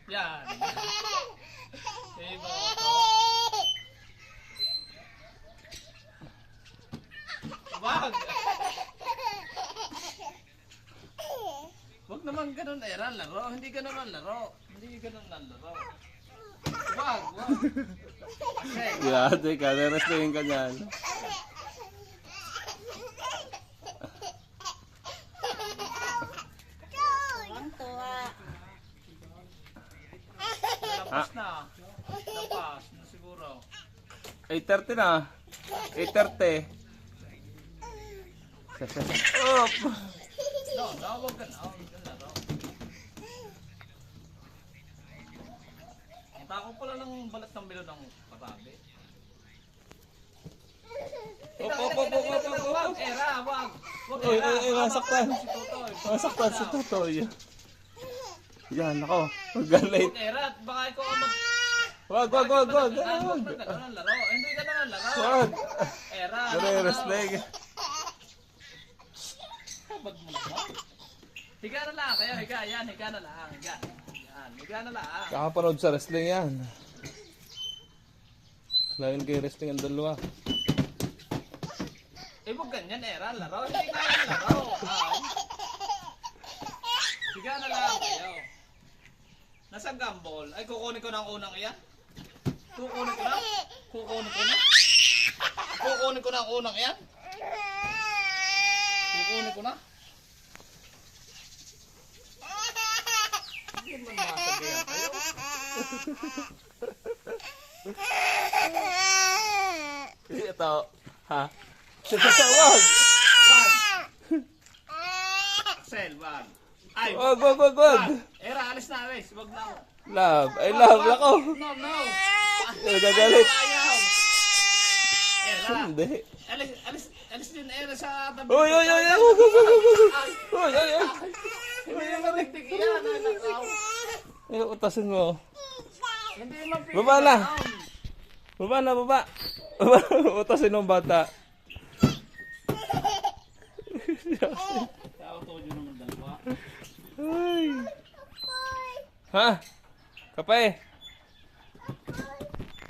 Yan. Diba ito? Wag! Wag naman ganun era, laro. Hindi ganun ang laro. Hindi ganun ang laro. Wag, wag. Grabe ka, narestingin ka niyan. Lapas na. Lapas na siguro. 8:30 na. 8:30. Op! No, wag ka na. Wag ka na laro. Tako pala ng balat ng bilo ng patabi. Wag, era, wag. Wag, era. Nasaktan. Si Totoy. Nasaktan si Totoy. Yan, ako. Magalit. Wag, era. Baka ikaw ang mag... Wag. Wag na ganun ang laro. Hindi ganun ang laro. Wag. Era. Nare-wrestling. Wag mo naman. Higa na lang kayo. Higa. Yan. Higa na lang. Higa. Yan. Higa na lang. Kakapanood sa wrestling yan. Lain kay wrestling ang dalawa. Eh, wag ganyan, era. Laro. Hindi ganyan laro. Higa na lang kayo. Nasa gambol. Ay, kukunin ko ng unang iyan. Kukunin ko na. Kukunin ko na ang unang iyan. Kukunin ko na. Hindi man masabihan kayo. Ito. Ha? Wag! Wag! Axel, wag! Ay! Wag! Era, alis na, alis. Wag na. Love. I love. Lako. No! Nagagalit. Ayaw! Era! Hindi. Alis din, Era, sa tabi. Uy! Wag! Uy! Hindi naman nagtig yan. Utasin mo. Hindi naman pili. Baba na. Baba. Utasin ng bata. Tao to yun naman dalawa. Ay. Ha? Kape?